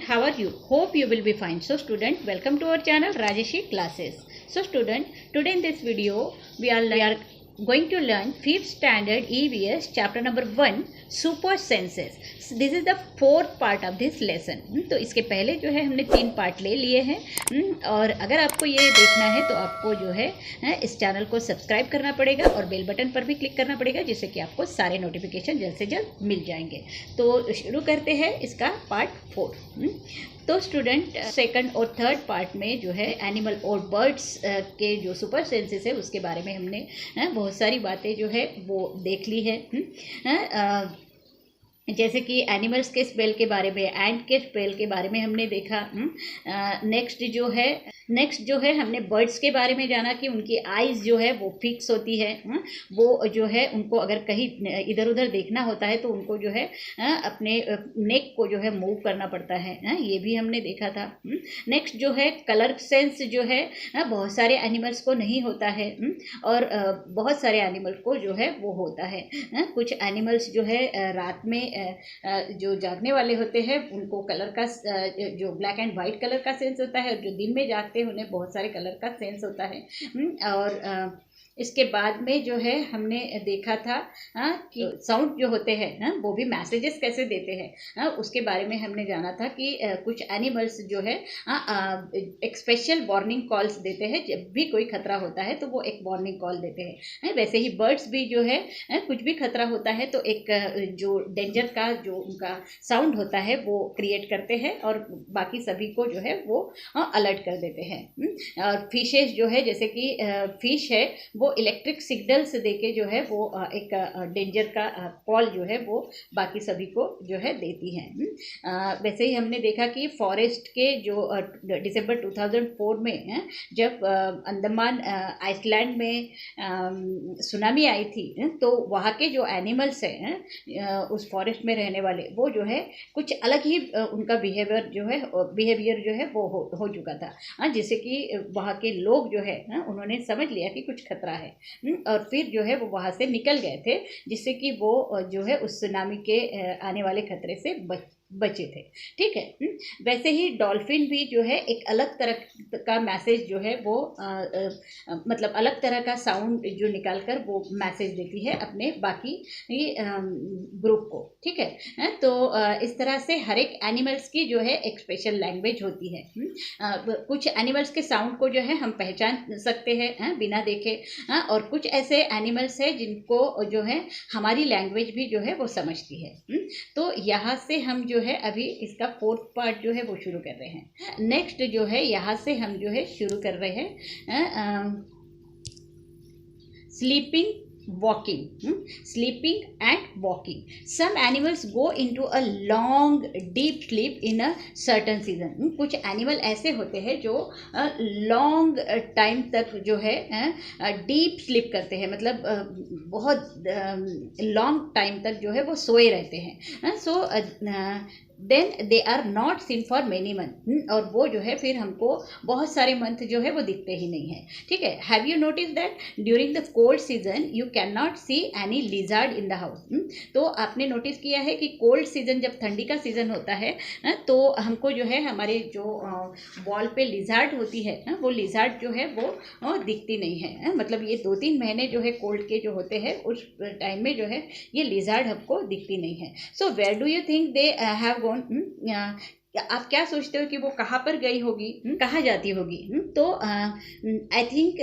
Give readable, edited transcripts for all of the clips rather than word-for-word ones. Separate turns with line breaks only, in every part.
how are you? Hope you will be fine. So student, welcome to our channel Rajeshi Classes. So student, today in this video we are going to learn 5th standard EVS chapter number 1 super senses. So this is the 4th part of this lesson. तो इसके पहले जो है हमने 3 part ले लिए हैं और अगर आपको ये देखना है तो आपको जो है इस चैनल को सब्सक्राइब करना पड़ेगा और बेल बटन पर भी क्लिक करना पड़ेगा जिससे कि आपको सारे नोटिफिकेशन जल्द से जल्द मिल जाएंगे। तो शुरू करते हैं इसका पार्ट 4। तो स्टूडेंट सेकंड और थर्ड पार्ट में जो है एनिमल और बर्ड्स के जो सुपर सेंसेस है उसके बारे में हमने बहुत सारी बातें जो है वो देख ली है। जैसे कि एनिमल्स के स्पेल के बारे में, एंट के स्पेल के बारे में हमने देखा। नेक्स्ट जो है हमने बर्ड्स के बारे में जाना कि उनकी आइज़ जो है वो फिक्स होती है। वो जो है उनको अगर कहीं इधर उधर देखना होता है तो उनको जो है अपने नेक को जो है मूव करना पड़ता है। ये भी हमने देखा था। नेक्स्ट जो है कलर सेंस जो है बहुत सारे एनिमल्स को नहीं होता है और बहुत सारे एनिमल को जो है वो होता है। कुछ एनिमल्स जो है रात में जो जागने वाले होते हैं उनको कलर का जो ब्लैक एंड वाइट कलर का सेंस होता है और जो दिन में जागते हैं उन्हें बहुत सारे कलर का सेंस होता है। और इसके बाद में जो है हमने देखा था कि साउंड जो होते हैं वो भी मैसेजेस कैसे देते हैं उसके बारे में हमने जाना था कि कुछ एनिमल्स जो है एक स्पेशल वार्निंग कॉल्स देते हैं। जब भी कोई खतरा होता है तो वो एक वार्निंग कॉल देते हैं। वैसे ही बर्ड्स भी जो है कुछ भी खतरा होता है तो एक जो डेंजर का जो उनका साउंड होता है वो क्रिएट करते हैं और बाकी सभी को जो है वो अलर्ट कर देते हैं। और फिशेस जो है जैसे कि फिश है वो इलेक्ट्रिक सिग्नल्स देके जो है वो एक डेंजर का कॉल जो है वो बाकी सभी को जो है देती हैं। वैसे ही हमने देखा कि फॉरेस्ट के जो दिसंबर 2004 में जब अंडमान आइसलैंड में सुनामी आई थी तो वहाँ के जो एनिमल्स हैं उस फॉरेस्ट में रहने वाले वो जो है कुछ अलग ही उनका बिहेवियर जो है वो हो चुका था जिससे कि वहाँ के लोग जो है उन्होंने समझ लिया कि कुछ खतरा है और फिर जो है वो वहाँ से निकल गए थे जिससे कि वो जो है उस सुनामी के आने वाले खतरे से बचे थे। ठीक है। वैसे ही डॉल्फिन भी जो है एक अलग तरह का मैसेज जो है वो मतलब अलग तरह का साउंड जो निकालकर वो मैसेज देती है अपने बाकी ग्रुप को। ठीक है। तो इस तरह से हर एक एनिमल्स की जो है एक स्पेशल लैंग्वेज होती है। कुछ एनिमल्स के साउंड को जो है हम पहचान सकते हैं बिना देखे और कुछ ऐसे एनिमल्स हैं जिनको जो है हमारी लैंग्वेज भी जो है वो समझती है। तो यहाँ से हम जो है अभी इसका 4th पार्ट जो है वो शुरू कर रहे हैं। नेक्स्ट जो है यहाँ से हम जो है शुरू कर रहे हैं sleeping and walking. Some animals go into a long deep sleep in a certain season. कुछ एनिमल ऐसे होते हैं जो लॉन्ग टाइम तक जो है डीप स्लीप करते हैं, मतलब बहुत लॉन्ग टाइम तक जो है वो सोए रहते हैं। So then they are not seen for many month और वो जो है फिर हमको बहुत सारे मंथ जो है वो दिखते ही नहीं है। ठीक है। Have you notice that during the cold season you can not see any lizard in the house. तो आपने नोटिस किया है कि कोल्ड सीजन जब ठंडी का सीजन होता है तो हमको जो है हमारे जो वॉल पे लिजार्ड होती है वो लिजार्ड जो है वो दिखती नहीं है। मतलब ये 2-3 महीने जो है कोल्ड के जो होते हैं उस टाइम में जो है ये लिजार्ड हमको दिखती नहीं है। So where do you think they have आप क्या सोचते हो कि वो कहाँ पर गई होगी, कहाँ जाती होगी? तो I think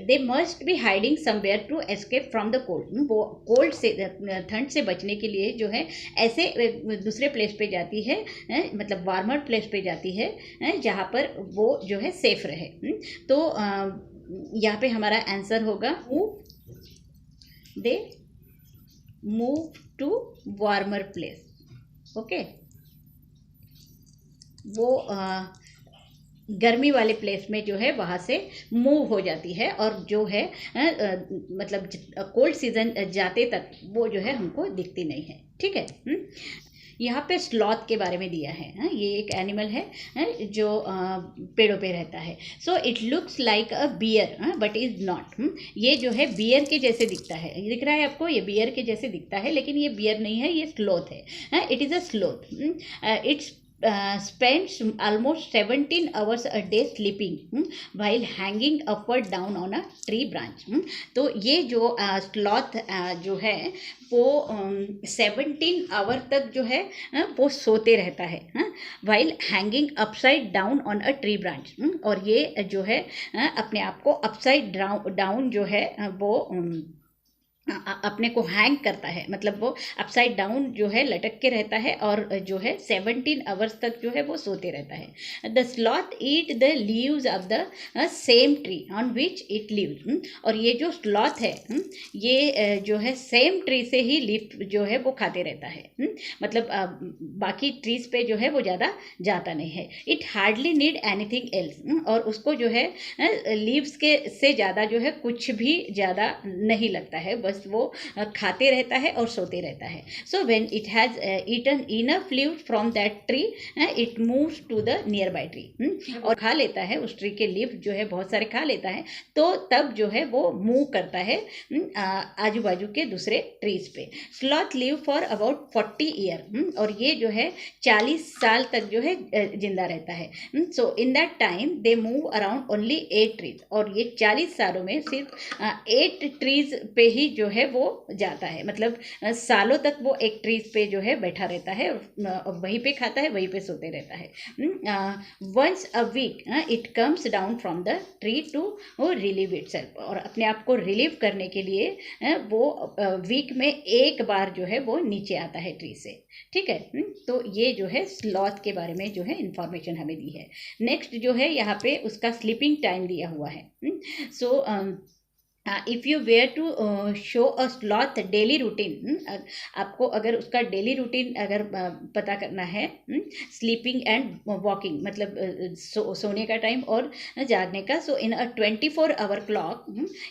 they must be hiding somewhere to escape from the cold. वो कोल्ड से ठंड से बचने के लिए जो है ऐसे दूसरे प्लेस पे जाती है, मतलब वार्मर प्लेस पे जाती है जहाँ पर वो जो है सेफ रहे। तो यहाँ पे हमारा आंसर होगा they move to warmer place. Okay. वो गर्मी वाले प्लेस में जो है वहाँ से मूव हो जाती है और जो है मतलब कोल्ड सीजन जाते तक वो जो है हमको दिखती नहीं है। ठीक है। यहाँ पे स्लॉथ के बारे में दिया है। ये एक एनिमल है जो पेड़ों पे रहता है। So it looks like a bear but is not. ये जो है बियर के जैसे दिखता है, दिख रहा है आपको, ये बियर के जैसे दिखता है लेकिन ये बियर नहीं है, ये स्लॉथ है। It is a sloth. It's spends almost 17 hours a day sleeping while hanging upward down on a tree branch। तो ये जो स्लॉथ जो है वो 17 आवर तक जो है वो सोते रहता है while hanging upside down on a tree branch. और ये जो है अपने आप को अपसाइड डाउन जो है वो अपने को हैंग करता है, मतलब वो अपसाइड डाउन जो है लटक के रहता है और जो है 17 आवर्स तक जो है वो सोते रहता है। The sloth eat the leaves of the same tree on which it lives. और ये जो स्लॉथ है ये जो है सेम ट्री से ही लीफ जो है वो खाते रहता है। मतलब बाकी ट्रीज पे जो है वो ज़्यादा जाता नहीं है। It hardly need anything else. और उसको जो है लीव्स के से ज़्यादा जो है कुछ भी ज़्यादा नहीं लगता है, बस वो खाते रहता है और सोते रहता है। So when it has eaten enough leave from that tree it moves to the nearby tree. और खा लेता है, उस ट्री के लीव जो है बहुत सारे खा लेता है, तो तब जो है वो मूव करता है आजू बाजू के दूसरे ट्रीज पे। Sloth live for about 40 year. और ये जो है 40 साल तक जो है जिंदा रहता है। So in that time they move around only 8 trees. और ये 40 सालों में सिर्फ 8 ट्रीज पे ही जो है वो जाता है, मतलब सालों तक वो एक ट्रीज पे जो है बैठा रहता है, वहीं पे खाता है, वहीं पे सोते रहता है। Once a week it comes down from the tree to relieve itself. और अपने आप को रिलीव करने के लिए वो वीक में एक बार जो है वो नीचे आता है ट्री से। ठीक है। तो ये जो है स्लॉथ के बारे में जो है इंफॉर्मेशन हमें दी है। नेक्स्ट जो है यहाँ पे उसका स्लीपिंग टाइम दिया हुआ है। So if you were to show a sloth daily routine, आपको अगर उसका डेली रूटीन अगर पता करना है, स्लीपिंग एंड वॉकिंग, मतलब सोने का टाइम और जागने का। सो इन अ 24 आवर क्लॉक,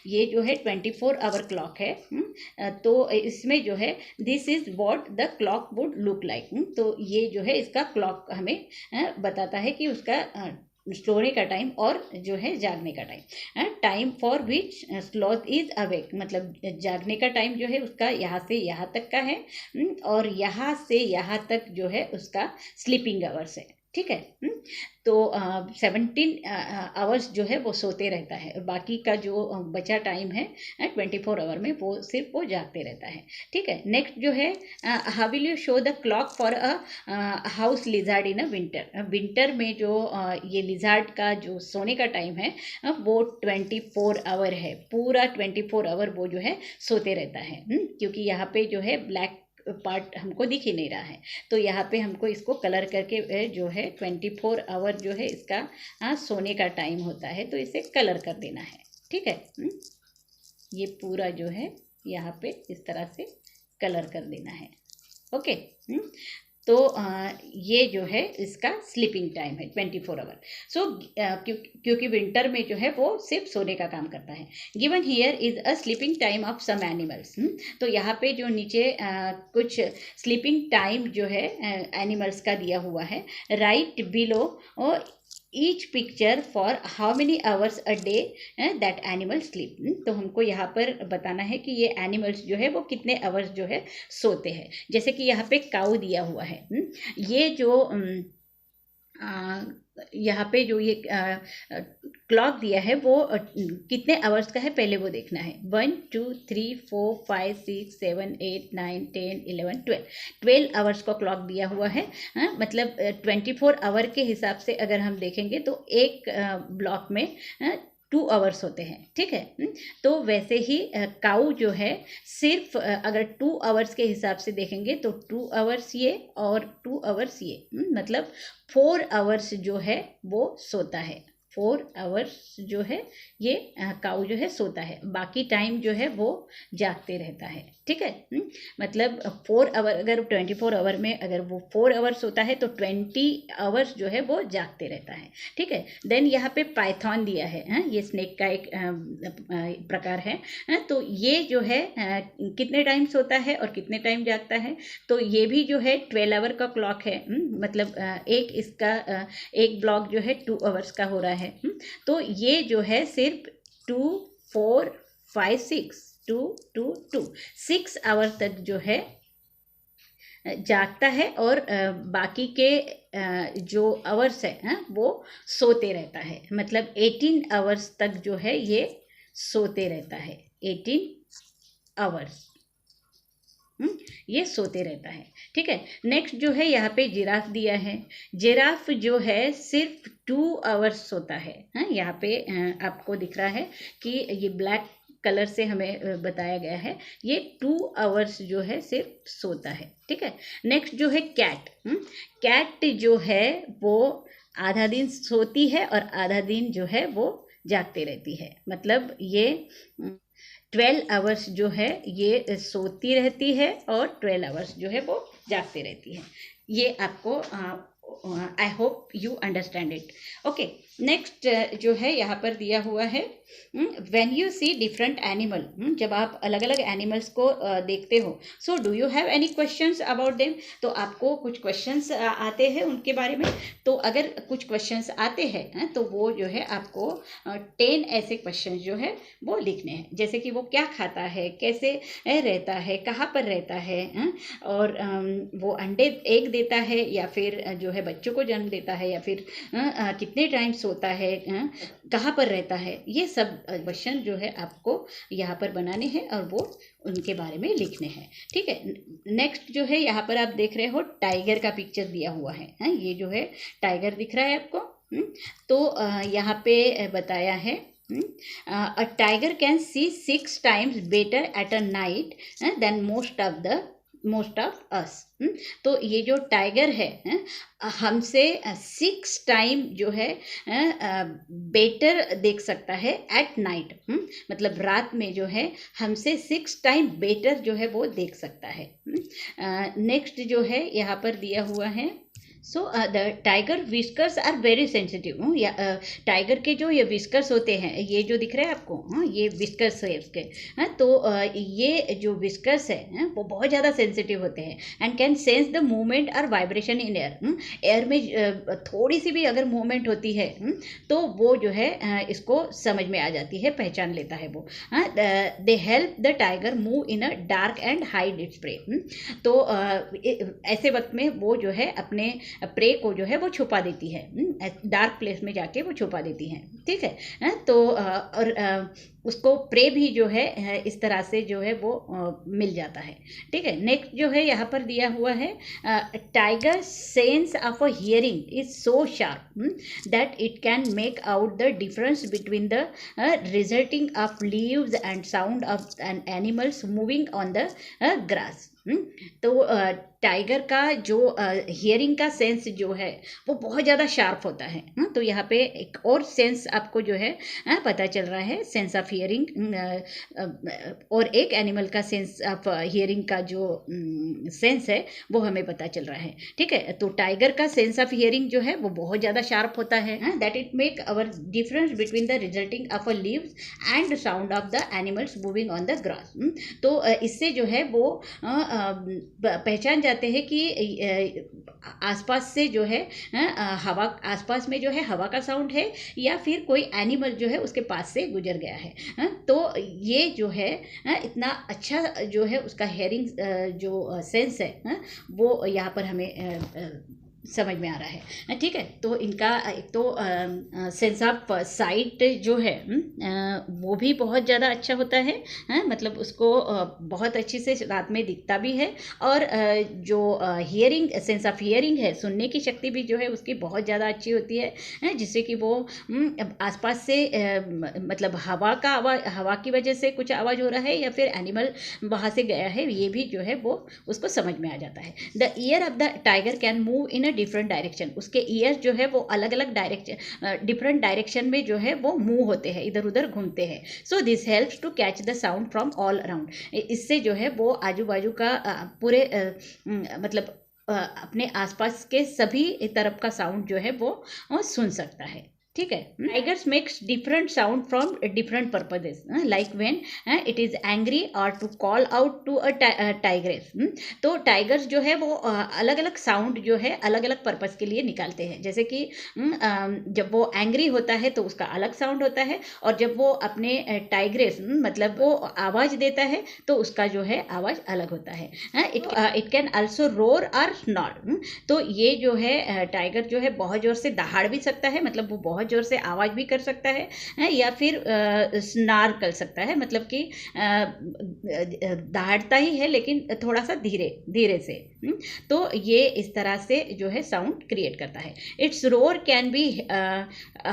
ये जो है 24 आवर क्लॉक है। तो इसमें जो है this is what the clock would look like. तो ये जो है इसका क्लॉक हमें बताता है कि उसका सोने का टाइम और जो है जागने का time. Time for which sloth is awake, मतलब जागने का टाइम जो है उसका यहाँ से यहाँ तक का है, और यहाँ से यहाँ तक जो है उसका स्लीपिंग आवर्स है। ठीक है। तो 17 आवर्स जो है वो सोते रहता है, बाकी का जो बचा टाइम है 24 आवर में वो सिर्फ वो जागते रहता है। ठीक है। नेक्स्ट जो है how will you show the clock for a house lizard in a winter. Winter में जो ये लिजार्ड का जो सोने का टाइम है वो 24 आवर है, पूरा 24 आवर वो जो है सोते रहता है। क्योंकि यहाँ पे जो है ब्लैक पार्ट हमको दिख ही नहीं रहा है, तो यहाँ पे हमको इसको कलर करके जो है 24 आवर जो है इसका सोने का टाइम होता है, तो इसे कलर कर देना है। ठीक है। ये पूरा जो है यहाँ पे इस तरह से कलर कर देना है। ओके। तो ये जो है इसका स्लीपिंग टाइम है 24 आवर। सो क्योंकि विंटर में जो है वो सिर्फ सोने का काम करता है। Given here is a sleeping time of some animals. तो यहाँ पे जो नीचे कुछ स्लीपिंग टाइम जो है एनिमल्स का दिया हुआ है। Right below each picture for how many hours a day that animal sleep. तो हमको यहाँ पर बताना है कि ये एनिमल्स जो है वो कितने आवर्स जो है सोते हैं। जैसे कि यहाँ पे काऊ दिया हुआ है। ये जो यहाँ पे जो ये क्लॉक दिया है वो कितने आवर्स का है पहले वो देखना है। 1 2 3 4 5 6 7 8 9 10 11 12 आवर्स का क्लॉक दिया हुआ है। मतलब 24 आवर के हिसाब से अगर हम देखेंगे तो एक ब्लॉक में 2 आवर्स होते हैं। ठीक है। तो वैसे ही काऊ जो है सिर्फ अगर 2 आवर्स के हिसाब से देखेंगे तो 2 आवर्स ये और 2 आवर्स ये, मतलब 4 आवर्स जो है वो सोता है। 4 आवर्स जो है ये काऊ जो है सोता है, बाकी टाइम जो है वो जागते रहता है। ठीक है। मतलब 4 आवर, अगर 24 आवर में अगर वो 4 आवर्स सोता है तो 20 आवर्स जो है वो जागते रहता है। ठीक है। देन यहाँ पे पाइथन दिया है। ये स्नेक का एक प्रकार है। तो ये जो है कितने टाइम सोता है और कितने टाइम जागता है, तो ये भी जो है 12 आवर का क्लॉक है। मतलब एक ब्लॉक जो है 2 आवर्स का हो रहा है। तो ये जो है सिर्फ 2 4 5 6 2 2 2 6 आवर तक जो है जागता है और बाकी के जो आवर्स है वो सोते रहता है। मतलब 18 आवर्स तक जो है ये सोते रहता है। 18 आवर्स ये सोते रहता है। ठीक है, नेक्स्ट जो है यहाँ पे जिराफ दिया है। जिराफ जो है सिर्फ 2 आवर्स सोता है। यहाँ पे आपको दिख रहा है कि ये ब्लैक कलर से हमें बताया गया है, ये 2 आवर्स जो है सिर्फ सोता है। ठीक है, नेक्स्ट जो है कैट। कैट जो है वो आधा दिन सोती है और आधा दिन जो है वो जागते रहती है। मतलब ये 12 आवर्स जो है ये सोती रहती है और 12 आवर्स जो है वो जागते रहती है। ये आपको I hope you understand it. Okay, next जो है यहाँ पर दिया हुआ है, when you see different animal, जब आप अलग अलग एनिमल्स को देखते हो, so do you have any questions about them, तो आपको कुछ क्वेश्चंस आते हैं उनके बारे में। तो अगर कुछ क्वेश्चंस आते हैं तो वो जो है आपको 10 ऐसे क्वेश्चंस जो है वो लिखने हैं। जैसे कि वो क्या खाता है, कैसे रहता है, कहाँ पर रहता है, और वो अंडे एग देता है या फिर जो है बच्चों को जन्म देता है, या फिर कितने टाइम सोता है, कहाँ पर रहता है। ये सब क्वेश्चन जो है आपको यहाँ पर बनाने हैं और वो उनके बारे में लिखने हैं। ठीक है, नेक्स्ट जो है यहाँ पर आप देख रहे हो टाइगर का पिक्चर दिया हुआ है। ये जो है टाइगर दिख रहा है आपको। तो यहाँ पे बताया है, a tiger can see 6 times better at a night than most of us। तो ये जो टाइगर है हमसे 6 टाइम जो है बेटर देख सकता है एट नाइट। मतलब रात में जो है हमसे 6 टाइम बेटर जो है वो देख सकता है। नेक्स्ट जो है यहाँ पर दिया हुआ है, so the tiger whiskers are very sensitive. Tiger के जो ये विस्कर्स होते हैं, ये जो दिख रहे हैं आपको, ये विस्कर्स है उसके। तो ये जो विस्कर्स है वो बहुत ज़्यादा सेंसिटिव होते हैं and can sense the movement और वाइब्रेशन इन एयर। एयर में थोड़ी सी भी अगर मूवमेंट होती है तो वो जो है इसको समझ में आ जाती है, पहचान लेता है वो। They help the tiger move in a dark and hide its prey. तो ऐसे वक्त में वो जो है अपने प्रे को जो है वो छुपा देती है, डार्क प्लेस में जाके वो छुपा देती हैं। ठीक है, तो और उसको प्रे भी जो है इस तरह से जो है वो मिल जाता है। ठीक है, नेक्स्ट जो है यहाँ पर दिया हुआ है, tiger sense of a hearing is so sharp that it can make out the difference between the resulting of leaves and sound of an animals moving on the grass. तो टाइगर का जो हियरिंग का sense जो है वो बहुत ज़्यादा sharp होता है। तो यहाँ पे एक और सेंस आपको जो है पता चल रहा है, सेंस ऑफ हियरिंग, और एक एनिमल का सेंस ऑफ हियरिंग का जो सेंस है वो हमें पता चल रहा है। ठीक है, तो टाइगर का सेंस ऑफ हियरिंग जो है वो बहुत ज़्यादा शार्प होता है, that it make our difference between the resulting of a leaves and sound of the animals moving on the grass. तो इससे जो है वो पहचान जाते हैं कि आसपास से जो है हवा, आसपास में जो है हवा का साउंड है या फिर कोई एनिमल जो है उसके पास से गुजर गया है। तो ये जो है इतना अच्छा जो है उसका हेयरिंग जो सेंस है वो यहाँ पर हमें समझ में आ रहा है। ठीक है, तो इनका एक तो सेंस ऑफ साइट जो है वो भी बहुत ज़्यादा अच्छा होता है। मतलब उसको बहुत अच्छे से रात में दिखता भी है, और जो हियरिंग, सेंस ऑफ हियरिंग है, सुनने की शक्ति भी जो है उसकी बहुत ज़्यादा अच्छी होती है, जिससे कि वो आसपास से मतलब हवा का आवाज़, हवा की वजह से कुछ आवाज़ हो रहा है या फिर एनिमल वहाँ से गया है, ये भी जो है वो उसको समझ में आ जाता है। The year of the tiger can move in different direction. उसके ईयर जो है वो अलग अलग डायरेक्शन, डिफरेंट डायरेक्शन में जो है वो मूव होते हैं, इधर उधर घूमते हैं। So this helps to catch the sound from all around. इससे जो है वो आजू बाजू का पूरे मतलब अपने आसपास के सभी तरफ का साउंड जो है वो सुन सकता है। ठीक है। Tigers makes different sound from different purposes, like when it is angry और to call out to a tigress. तो टाइगर्स जो है वो अलग अलग साउंड जो है अलग अलग पर्पज के लिए निकालते हैं। जैसे कि जब वो एंग्री होता है तो उसका अलग साउंड होता है, और जब वो अपने टाइग्रेस मतलब वो आवाज देता है तो उसका जो है आवाज अलग होता है। इट कैन आल्सो रोर और स्नॉर। तो ये जो है टाइगर जो है बहुत जोर से दहाड़ भी सकता है, मतलब वो बहुत जोर से आवाज भी कर सकता है, या फिर स्नार कर सकता है, मतलब कि दहाड़ता ही है लेकिन थोड़ा सा धीरे धीरे से। तो ये इस तरह से जो है साउंड क्रिएट करता है। Its roar can be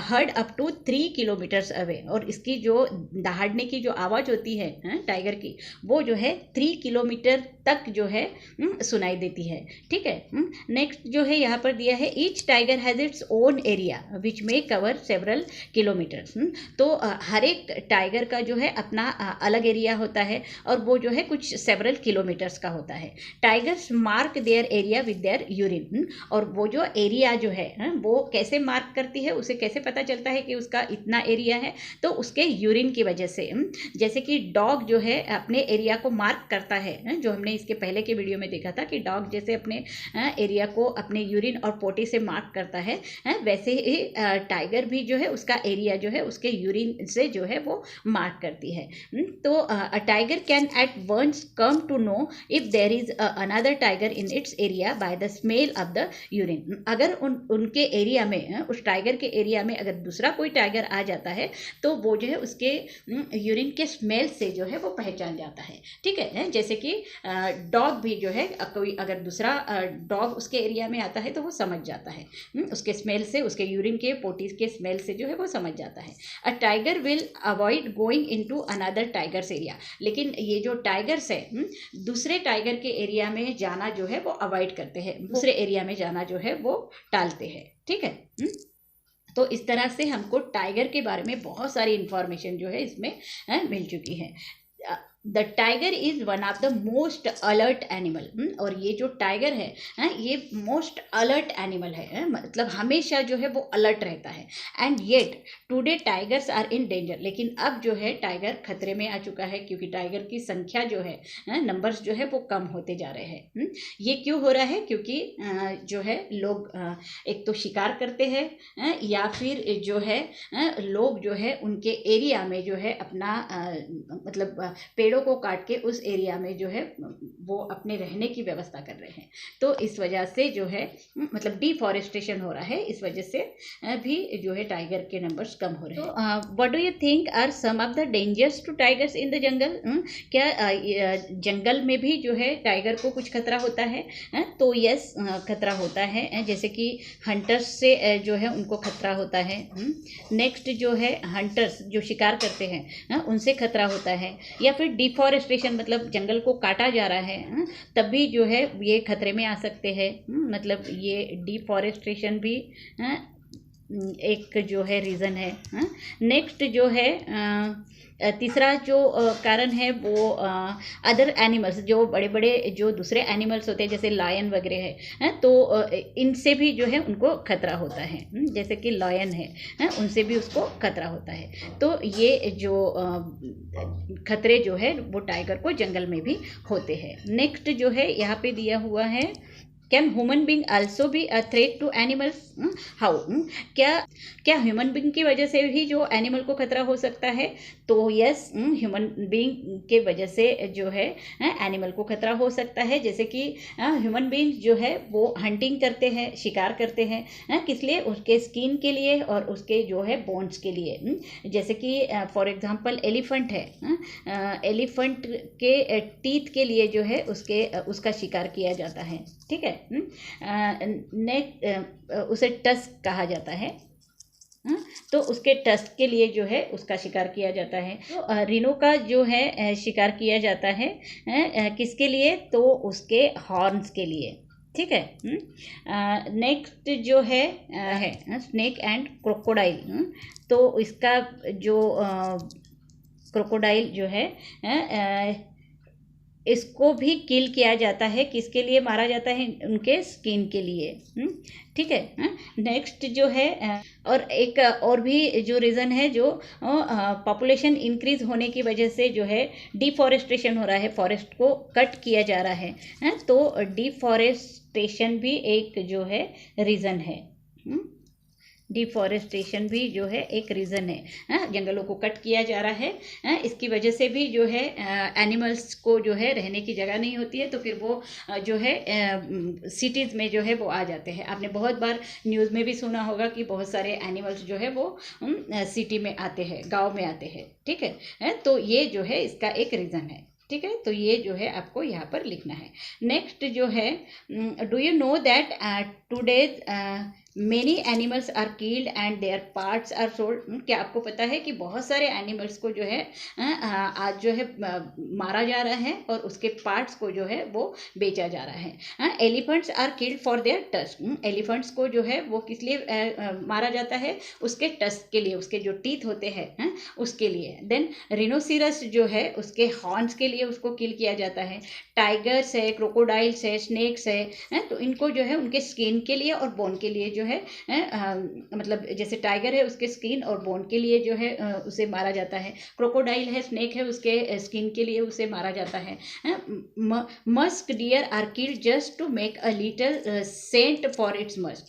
heard up to 3 kilometres away, और इसकी जो दहाड़ने की जो आवाज़ होती है टाइगर की, वो जो है 3 किलोमीटर तक जो है सुनाई देती है। ठीक है। नेक्स्ट जो है यहाँ पर दिया है, each tiger has its own area which may cover several kilometres. तो हर एक टाइगर का जो है अपना अलग एरिया होता है, और वो जो है कुछ सेवरल किलोमीटर्स का होता है। Tigers mark their area with their urine, और वो जो एरिया जो है वो कैसे मार्क करती है, उसे कैसे पता चलता है कि उसका इतना एरिया है, तो उसके यूरिन की वजह से। जैसे कि डॉग जो है अपने एरिया को मार्क करता है, जो हमने इसके पहले के वीडियो में देखा था कि डॉग जैसे अपने एरिया को अपने यूरिन और पोटी से मार्क करता है, वैसे ही टाइगर भी जो है उसका एरिया जो है उसके यूरिन से जो है वो मार्क करती है। तो a tiger can at once come to know if there is another tiger in its area by the smell of the urine. अगर उनके एरिया में, उस टाइगर के एरिया में अगर दूसरा कोई टाइगर आ जाता है तो वो जो है उसके यूरिन के स्मेल से जो है वो पहचान जाता है। ठीक है। जैसे कि डॉग भी जो है कोई अगर दूसरा डॉग उसके एरिया में आता है तो वो समझ जाता है, उसके स्मेल से, उसके यूरिन के पोटी के स्मेल से जो है वो समझ जाता है। A tiger will avoid going into another tigers area, लेकिन ये जो टाइगर्स है दूसरे टाइगर के एरिया में जाना जो है वो अवॉइड करते हैं, दूसरे एरिया में जाना जो है वो टालते हैं। ठीक है। तो इस तरह से हमको टाइगर के बारे में बहुत सारी इंफॉर्मेशन जो है इसमें मिल चुकी है। The tiger is one of the most alert animal, और ये जो टाइगर है ये मोस्ट अलर्ट एनिमल है, मतलब हमेशा जो है वो अलर्ट रहता है। And yet today tigers are in danger, लेकिन अब जो है टाइगर खतरे में आ चुका है, क्योंकि टाइगर की संख्या जो है नंबर्स जो है वो कम होते जा रहे हैं। ये क्यों हो रहा है? क्योंकि जो है लोग एक तो शिकार करते हैं, या फिर जो है लोग जो है उनके एरिया में जो है अपना मतलब पेड़ों को काट के उस एरिया में जो है वो अपने रहने की व्यवस्था कर रहे हैं। तो इस वजह से जो है मतलब डिफॉरेस्टेशन हो रहा है, इस वजह से भी जो है टाइगर के नंबर्स कम हो रहे हैं। तो what do you think are some of the dangers to tigers in the jungle? क्या जंगल में भी जो है टाइगर को कुछ खतरा होता है? तो यस, खतरा होता है। जैसे कि हंटर्स से जो है उनको खतरा होता है। नेक्स्ट जो है हंटर्स जो शिकार करते हैं उनसे खतरा होता है, या फिर डिफॉरेस्टेशन मतलब जंगल को काटा जा रहा है तब भी जो है ये खतरे में आ सकते हैं। मतलब ये डिफॉरेस्टेशन भी एक जो है रीज़न है। नेक्स्ट जो है तीसरा जो कारण है वो अदर एनिमल्स, जो बड़े बड़े जो दूसरे एनिमल्स होते हैं जैसे लायन वगैरह है, तो इनसे भी जो है उनको खतरा होता है। जैसे कि लायन है उनसे भी उसको खतरा होता है। तो ये जो खतरे जो है वो टाइगर को जंगल में भी होते हैं। नेक्स्ट जो है यहाँ पे दिया हुआ है, can human being also be a threat to animals? How? क्या ह्यूमन बींग की वजह से भी जो एनिमल को खतरा हो सकता है? तो यस, ह्यूमन बींग के वजह से जो है एनिमल को खतरा हो सकता है। जैसे कि ह्यूमन बींग जो है वो हंटिंग करते हैं, शिकार करते हैं, किस लिए? उसके स्किन के लिए और उसके जो है बोन्स के लिए। जैसे कि फॉर एग्जांपल एलिफेंट है, एलिफेंट के टीथ के लिए जो है उसका शिकार किया जाता है। ठीक है। उसे टस्क कहा जाता है। तो उसके टस्क के लिए जो है उसका शिकार किया जाता है। तो रिनो का जो है शिकार किया जाता है किसके लिए? तो उसके हॉर्न्स के लिए। ठीक है। नेक्स्ट जो है स्नेक एंड क्रोकोडाइल। तो इसका जो क्रोकोडाइल जो है इसको भी किल किया जाता है, किसके लिए मारा जाता है, उनके स्किन के लिए। ठीक है। नेक्स्ट जो है और एक और भी जो रीज़न है, जो पॉपुलेशन इंक्रीज होने की वजह से जो है डिफॉरेस्टेशन हो रहा है, फॉरेस्ट को कट किया जा रहा है। तो डिफॉरेस्टेशन भी एक जो है रीज़न है। डिफॉरेस्टेशन भी जो है एक रीज़न है। जंगलों को कट किया जा रहा है। इसकी वजह से भी जो है एनिमल्स को जो है रहने की जगह नहीं होती है, तो फिर वो जो है सिटीज़ में जो है वो आ जाते हैं। आपने बहुत बार न्यूज़ में भी सुना होगा कि बहुत सारे एनिमल्स जो है वो सिटी में आते हैं, गाँव में आते हैं। ठीक है। तो ये जो है इसका एक रीज़न है। ठीक है, तो ये जो है आपको यहाँ पर लिखना है। नेक्स्ट जो है, do you know that today's many animals are killed and their parts are sold. क्या आपको पता है कि बहुत सारे एनिमल्स को जो है आज जो है मारा जा रहा है और उसके पार्ट्स को जो है वो बेचा जा रहा है। Elephants are killed for their tusk. Elephants को जो है वो किस लिए मारा जाता है, उसके टस्क के लिए, उसके जो टीथ होते हैं उसके लिए। देन रिनोसिरस जो है उसके हॉर्न्स के लिए उसको किल किया जाता है। टाइगर्स है, क्रोकोडाइल्स है, स्नेक्स है, तो इनको जो है उनके स्किन के लिए और बोन के लिए जो है मतलब जैसे टाइगर है उसके स्किन और बोन के लिए जो है उसे मारा जाता है। क्रोकोडाइल है, स्नेक है, उसके स्किन के लिए उसे मारा जाता है। Musk deer are killed just to make a little scent for its musk.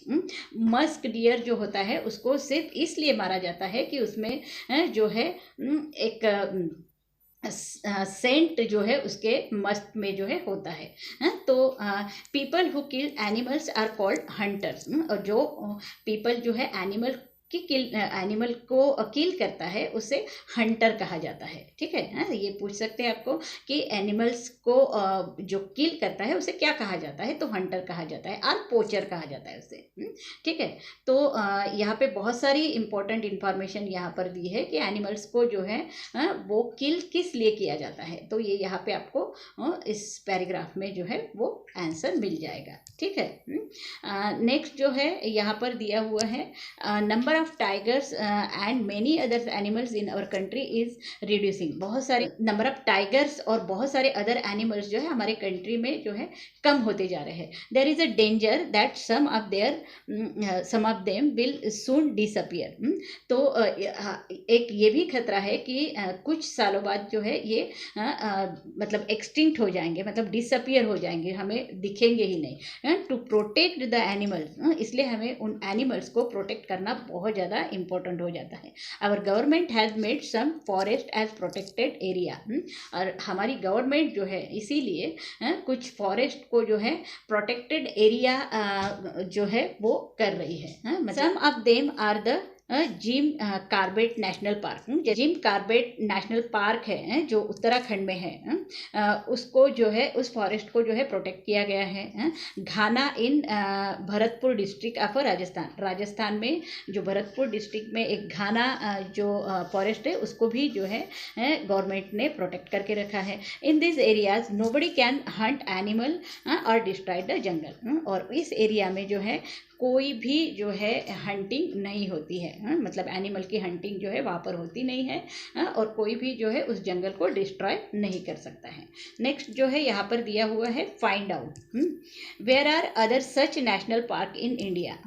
Musk deer जो होता है उसको सिर्फ इसलिए मारा जाता है कि उसमें जो है एक सेंट जो है उसके मस्त में जो है होता है। तो people who kill animals are called hunters. और जो पीपल जो है एनिमल को किल करता है उसे हंटर कहा जाता है। ठीक है। ये पूछ सकते हैं आपको कि एनिमल्स को जो किल करता है उसे क्या कहा जाता है, तो हंटर कहा जाता है और पोचर कहा जाता है उसे। ठीक है। तो यहाँ पे बहुत सारी इंपॉर्टेंट इंफॉर्मेशन यहाँ पर दी है कि एनिमल्स को जो है वो किल किस लिए किया जाता है, तो ये यहाँ पे आपको इस पैराग्राफ में जो है वो आंसर मिल जाएगा। ठीक है। नेक्स्ट जो है यहाँ पर दिया हुआ है, number of tigers and many other animals in our country is reducing. बहुत सारे नंबर ऑफ टाइगर्स और बहुत सारे अदर एनिमल्स जो है हमारे कंट्री में जो है कम होते जा रहे हैं। There is a danger that some of them will soon disappear. तो एक ये भी खतरा है कि कुछ सालों बाद जो है ये मतलब एक्सटिंक्ट हो जाएंगे, मतलब डिसअपियर हो जाएंगे, हमें दिखेंगे ही नहीं। टू प्रोटेक्ट द एनिमल्स, इसलिए हमें उन एनिमल्स को प्रोटेक्ट करना बहुत ज़्यादा इंपॉर्टेंट हो जाता है। Our government has made some forest as protected area. और हमारी गवर्नमेंट जो है इसीलिए कुछ फॉरेस्ट को जो है प्रोटेक्टेड एरिया जो है वो कर रही है। Some of them are the Jim Corbett National Park. Jim Corbett National Park है जो उत्तराखंड में है, उसको जो है उस फॉरेस्ट को जो है प्रोटेक्ट किया गया है। घाना इन भरतपुर डिस्ट्रिक्ट ऑफ राजस्थान में जो भरतपुर डिस्ट्रिक्ट में एक घाना जो फॉरेस्ट है उसको भी जो है गवर्नमेंट ने प्रोटेक्ट करके रखा है। In this areas nobody can Hunt animal और डिस्ट्रॉय द जंगल। और इस एरिया में जो है कोई भी जो है हंटिंग नहीं होती है, मतलब एनिमल की हंटिंग जो है वहाँ पर होती नहीं है और कोई भी जो है उस जंगल को डिस्ट्रॉय नहीं कर सकता है। नेक्स्ट जो है यहाँ पर दिया हुआ है, find out where are other such national park in India.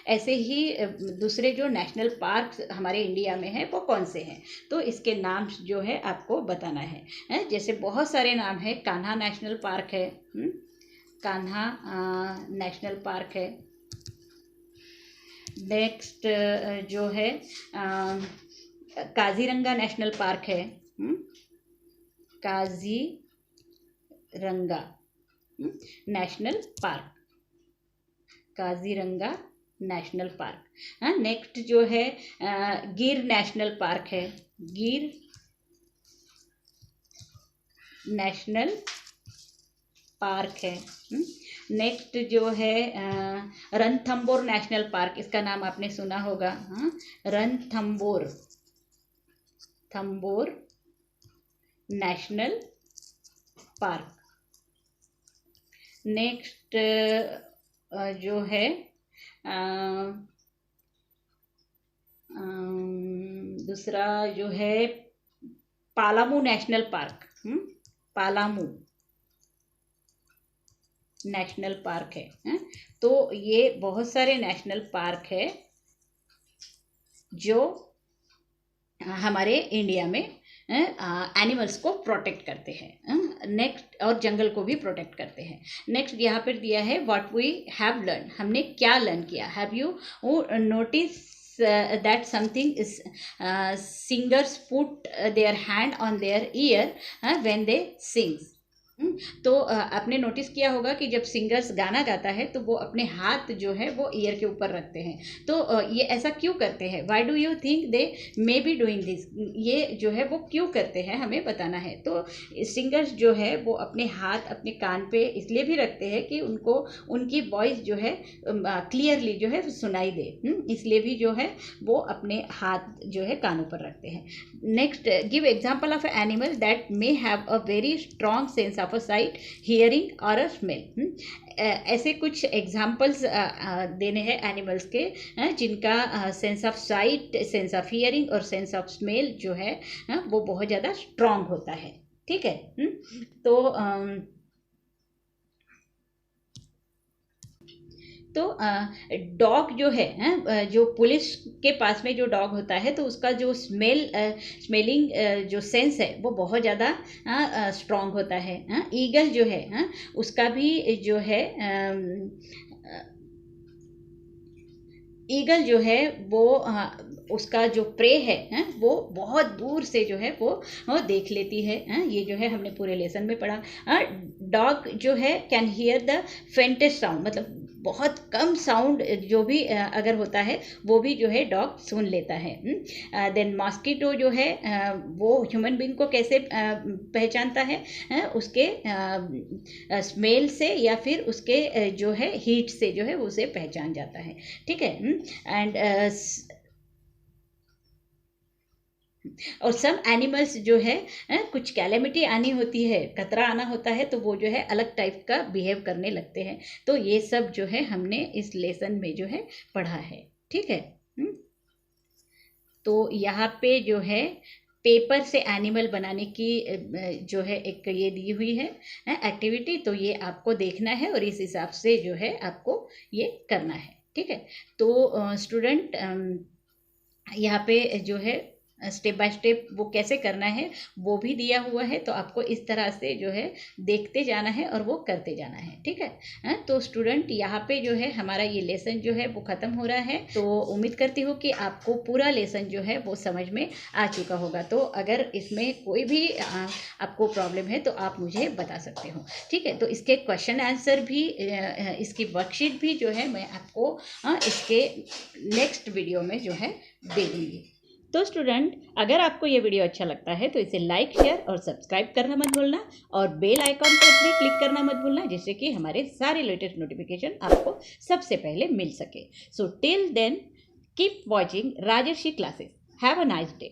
ऐसे ही दूसरे जो नेशनल पार्क हमारे इंडिया में है वो कौन से हैं, तो इसके नाम जो है आपको बताना है। जैसे बहुत सारे नाम है, कान्हा नेशनल पार्क है, कान्हा नेशनल पार्क है। नेक्स्ट जो है काजीरंगा नेशनल पार्क है, Kaziranga national park, Kaziranga national park. Next जो है गिर नेशनल पार्क है, गिर नेशनल पार्क है। नेक्स्ट जो है रणथंबोर नेशनल पार्क, इसका नाम आपने सुना होगा, रणथंबोर नेशनल पार्क। नेक्स्ट जो है दूसरा जो है पालामू नेशनल पार्क, पालामू नेशनल पार्क है, तो ये बहुत सारे नेशनल पार्क है जो हमारे इंडिया में एनिमल्स को प्रोटेक्ट करते हैं। नेक्स्ट, और जंगल को भी प्रोटेक्ट करते हैं। नेक्स्ट यहाँ पर दिया है व्हाट वी हैव लर्न, हमने क्या लर्न किया। Have you notice that something is singers put their hand on their ear when they sing। तो आपने नोटिस किया होगा कि जब सिंगर्स गाना गाता है तो वो अपने हाथ जो है वो ईयर के ऊपर रखते हैं। तो ये ऐसा क्यों करते हैं? Why do you think they may be doing this, ये जो है वो क्यों करते हैं हमें बताना है। तो सिंगर्स जो है वो अपने हाथ अपने कान पे इसलिए भी रखते हैं कि उनको उनकी वॉइस जो है क्लियरली जो है सुनाई दे, इसलिए भी जो है वो अपने हाथ जो है कानों पर रखते हैं। Next, give example of animal that may have a very strong sense of a site, hearing और अ स्मेल। ऐसे कुछ एग्जाम्पल्स देने हैं एनिमल्स के जिनका sense of site, sense of hearing और सेंस ऑफ स्मेल जो है वो बहुत ज़्यादा स्ट्रॉन्ग होता है। ठीक है। तो डॉग जो है, जो पुलिस के पास में जो डॉग होता है तो उसका जो स्मेलिंग जो सेंस है वो बहुत ज़्यादा स्ट्रॉन्ग होता है। ईगल जो है उसका भी जो है ईगल जो है वो उसका जो प्रे है वो बहुत दूर से जो है वो देख लेती है। ये जो है हमने पूरे लेसन में पढ़ा। डॉग जो है can hear the faintest sound, मतलब बहुत कम साउंड जो भी अगर होता है वो भी जो है डॉग सुन लेता है। देन मॉस्किटो जो है वो ह्यूमन बीइंग को कैसे पहचानता है? उसके स्मेल से या फिर उसके जो है हीट से जो है उसे पहचान जाता है। ठीक है। एंड और सम एनिमल्स जो है कुछ कैलेमिटी आनी होती है, खतरा आना होता है, तो वो जो है अलग टाइप का बिहेव करने लगते हैं। तो ये सब जो है हमने इस लेसन में जो है पढ़ा है। ठीक है। तो यहाँ पे जो है पेपर से एनिमल बनाने की जो है एक ये दी हुई है एक्टिविटी, तो ये आपको देखना है और इस हिसाब से जो है आपको ये करना है। ठीक है। तो स्टूडेंट यहाँ पे जो है स्टेप बाय स्टेप वो कैसे करना है वो भी दिया हुआ है, तो आपको इस तरह से जो है देखते जाना है और वो करते जाना है। ठीक है। तो स्टूडेंट यहाँ पे जो है हमारा ये लेसन जो है वो ख़त्म हो रहा है। तो उम्मीद करती हूँ कि आपको पूरा लेसन जो है वो समझ में आ चुका होगा। तो अगर इसमें कोई भी आपको प्रॉब्लम है तो आप मुझे बता सकते हो। ठीक है। तो इसके क्वेश्चन आंसर भी, इसकी वर्कशीट भी जो है मैं आपको इसके नेक्स्ट वीडियो में जो है दे दूँगी। तो स्टूडेंट, अगर आपको ये वीडियो अच्छा लगता है तो इसे लाइक, शेयर और सब्सक्राइब करना मत भूलना और बेल आइकॉन पर भी क्लिक करना मत भूलना, जिससे कि हमारे सारे लेटेस्ट नोटिफिकेशन आपको सबसे पहले मिल सके। So till then keep watching Rajarshi classes. Have a nice day.